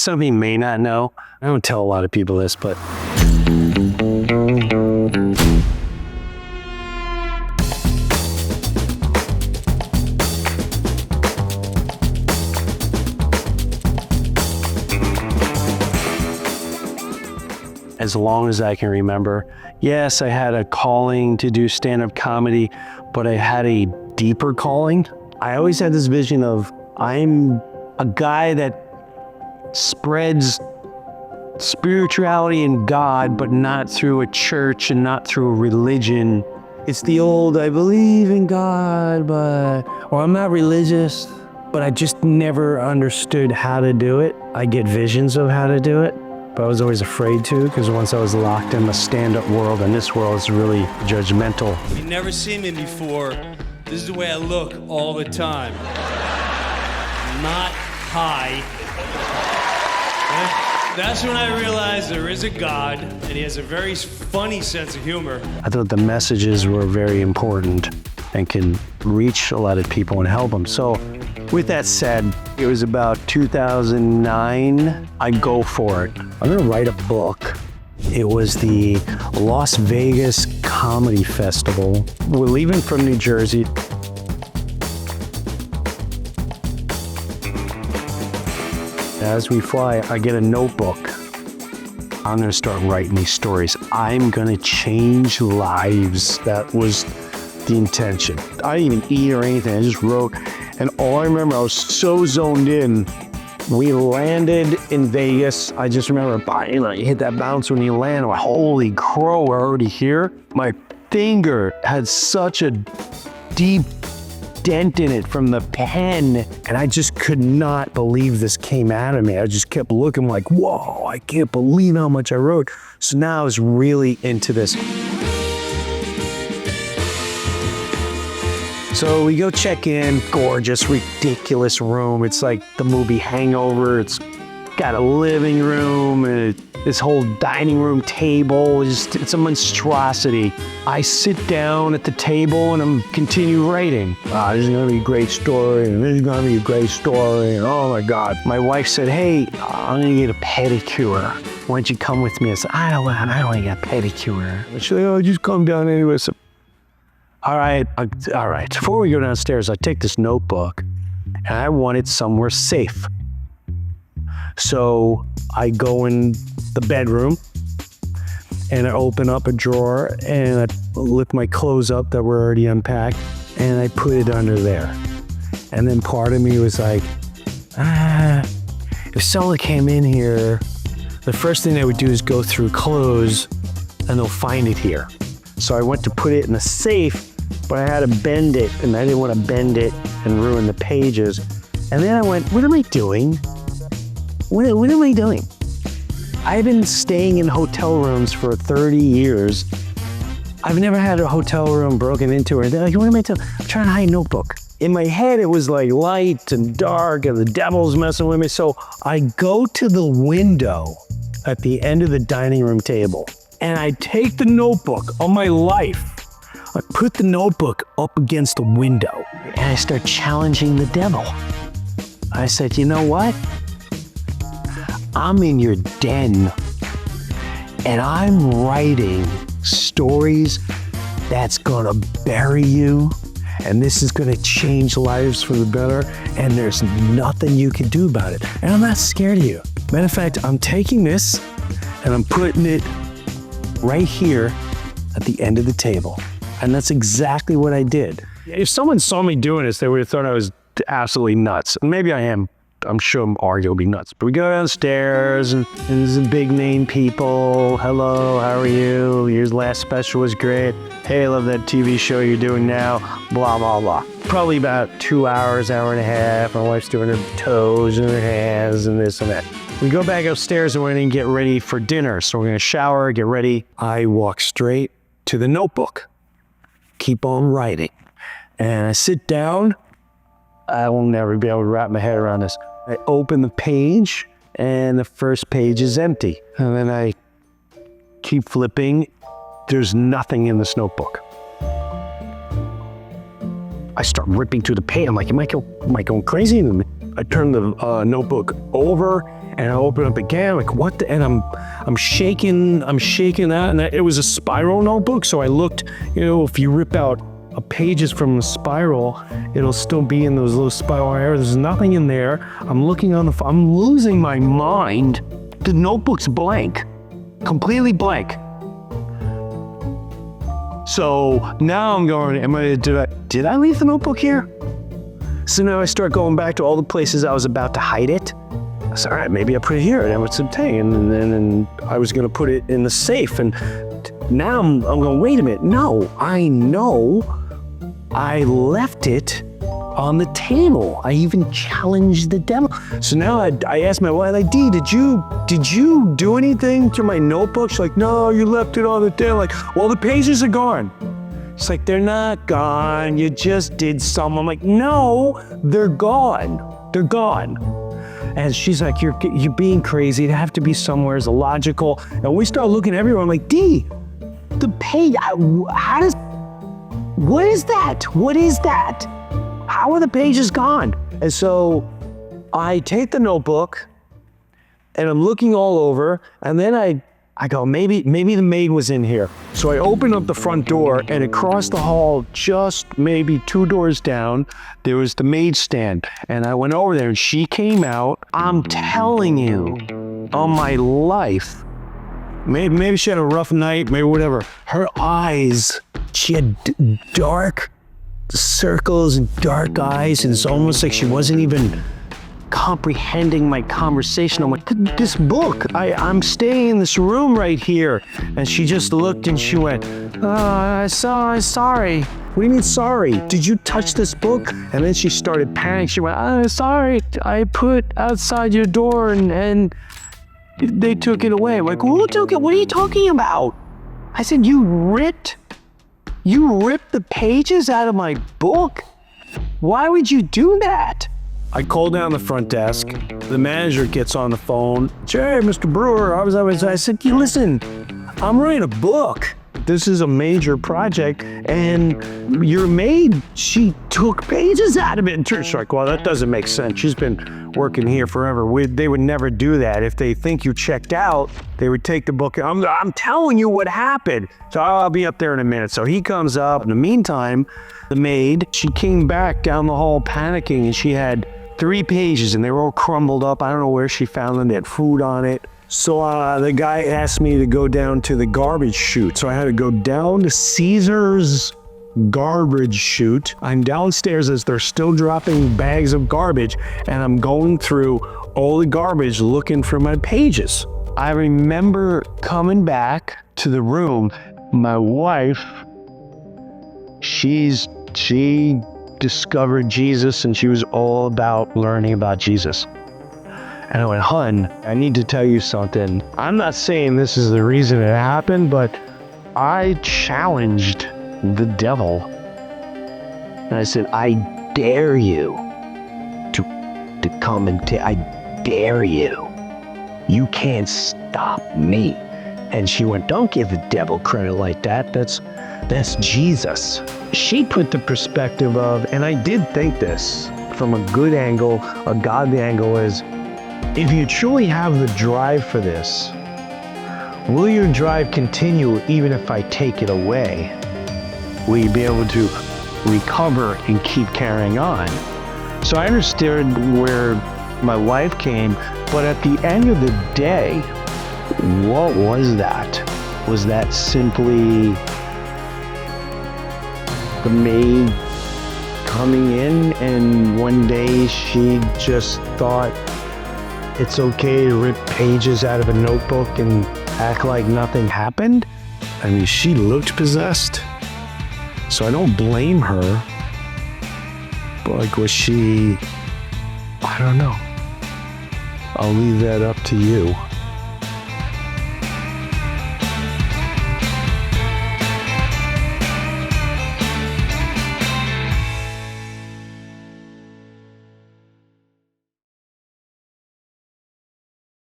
Some of you may not know. I don't tell a lot of people this, but as long as I can remember, yes, I had a calling to do stand-up comedy, but I had a deeper calling. I always had this vision of I'm a guy that spreads spirituality and God, but not through a church and not through a religion. It's the old, I believe in God, or I'm not religious, but I just never understood how to do it. I get visions of how to do it, but I was always afraid to, because once I was locked in the stand-up world, and this world is really judgmental. You've never seen me before. This is the way I look all the time. Not high. That's when I realized there is a God, and he has a very funny sense of humor. I thought the messages were very important and can reach a lot of people and help them. So with that said, it was about 2009, I go for it. I'm gonna write a book. It was the Las Vegas Comedy Festival. We're leaving from New Jersey. As we fly, I get a notebook. I'm gonna start writing these stories. I'm gonna change lives. That was the intention. I didn't even eat or anything, I just wrote. And all I remember, I was so zoned in. We landed in Vegas. I just remember, you hit that bounce when you land. I'm like, holy crow, we're already here. My finger had such a deep dent in it from the pen, and I just could not believe this came out of me. I just kept looking like, whoa, I can't believe how much I wrote. So now I was really into this. So we go check in, gorgeous, ridiculous room. It's like the movie Hangover. It's got a living room and this whole dining room table. It's a monstrosity. I sit down at the table and I'm continue writing. This is gonna be a great story, and this is gonna be a great story, and oh my God. My wife said, hey, I'm gonna get a pedicure. Why don't you come with me? I said, I don't want to get a pedicure. She said, oh, just come down anyway. So, all right. Before we go downstairs, I take this notebook and I want it somewhere safe. So I go in the bedroom and I open up a drawer and I lift my clothes up that were already unpacked and I put it under there. And then part of me was like, if someone came in here, the first thing they would do is go through clothes and they'll find it here. So I went to put it in a safe, but I had to bend it and I didn't want to bend it and ruin the pages. And then I went, what am I doing? What am I doing? I've been staying in hotel rooms for 30 years. I've never had a hotel room broken into or anything. Like, what am I doing? I'm trying to hide a notebook. In my head, it was like light and dark and the devil's messing with me. So I go to the window at the end of the dining room table and I take the notebook on my life. I put the notebook up against the window and I start challenging the devil. I said, you know what? I'm in your den and I'm writing stories that's gonna bury you, and this is gonna change lives for the better, and there's nothing you can do about it. And I'm not scared of you. Matter of fact, I'm taking this and I'm putting it right here at the end of the table. And that's exactly what I did. If someone saw me doing this, they would have thought I was absolutely nuts. And maybe I am. I'm sure I'm arguably nuts. But we go downstairs and there's some big name people. Hello, how are you? Your last special was great. Hey, I love that TV show you're doing now. Blah, blah, blah. Probably about 2 hours, hour and a half. My wife's doing her toes and her hands and this and that. We go back upstairs and we're gonna get ready for dinner. So we're gonna shower, get ready. I walk straight to the notebook. Keep on writing. And I sit down. I will never be able to wrap my head around this. I open the page and the first page is empty. And then I keep flipping. There's nothing in this notebook. I start ripping through the page. I'm like, am I going crazy? I turn the notebook over And I open up again, like what the, and I'm shaking that, and it was a spiral notebook. So I looked, if you rip out pages from the spiral, it'll still be in those little spiral areas. There's nothing in there. I'm looking on I'm losing my mind. The notebook's blank, completely blank. So now I'm going, did I leave the notebook here? So now I start going back to all the places I was about to hide it. I said, all right, maybe I put it here, and then it's obtained, and then I was going to put it in the safe. And now I'm going, wait a minute. No, I know I left it on the table. I even challenged the devil. So now I asked my wife, like, Dee, did you do anything to my notebook? She's like, no, you left it on the table. Like, well, the pages are gone. It's like, they're not gone. You just did some. I'm like, no, they're gone. They're gone. And she's like, you're being crazy. It'd have to be somewhere as illogical. And we start looking everywhere. I'm like, Dee, the page, what is that? What is that? How are the pages gone? And so I take the notebook and I'm looking all over, and then I go, maybe the maid was in here. So I open up the front door, and across the hall, just maybe 2 doors down, there was the maid stand. And I went over there and she came out. I'm telling you, on my life, maybe she had a rough night, maybe whatever. Her eyes, she had dark circles and dark eyes, and it's almost like she wasn't even comprehending my conversation. I'm like, this book, I'm staying in this room right here. And she just looked and she went, sorry. What do you mean sorry? Did you touch this book? And then she started panicking. She went, sorry, I put outside your door and they took it away. I'm like, who took it? What are you talking about? I said, you ripped the pages out of my book? Why would you do that? I call down the front desk. The manager gets on the phone. Hey, Mr. Breuer, I said, listen, I'm writing a book. This is a major project, and your maid, she took pages out of it. And she's like, well, that doesn't make sense. She's been working here forever. They would never do that. If they think you checked out, they would take the book. I'm telling you what happened. So I'll be up there in a minute. So he comes up. In the meantime, the maid, she came back down the hall panicking, and she had 3 pages, and they were all crumbled up. I don't know where she found them. They had food on it. So the guy asked me to go down to the garbage chute. So I had to go down to Caesar's garbage chute. I'm downstairs as they're still dropping bags of garbage, and I'm going through all the garbage looking for my pages. I remember coming back to the room. My wife, she discovered Jesus, and she was all about learning about Jesus. And I went, hun, I need to tell you something. I'm not saying this is the reason it happened, but I challenged the devil. And I said, I dare you to come and I dare you. You can't stop me. And she went, don't give the devil credit like that. That's Jesus. She put the perspective of, and I did think this from a good angle, a godly angle, is, if you truly have the drive for this, will your drive continue even if I take it away? Will you be able to recover and keep carrying on? So I understood where my wife came, but at the end of the day, what was that? Was that simply the maid coming in, and one day she just thought it's okay to rip pages out of a notebook and act like nothing happened? I mean, she looked possessed, so I don't blame her. But like, was she? I don't know. I'll leave that up to you.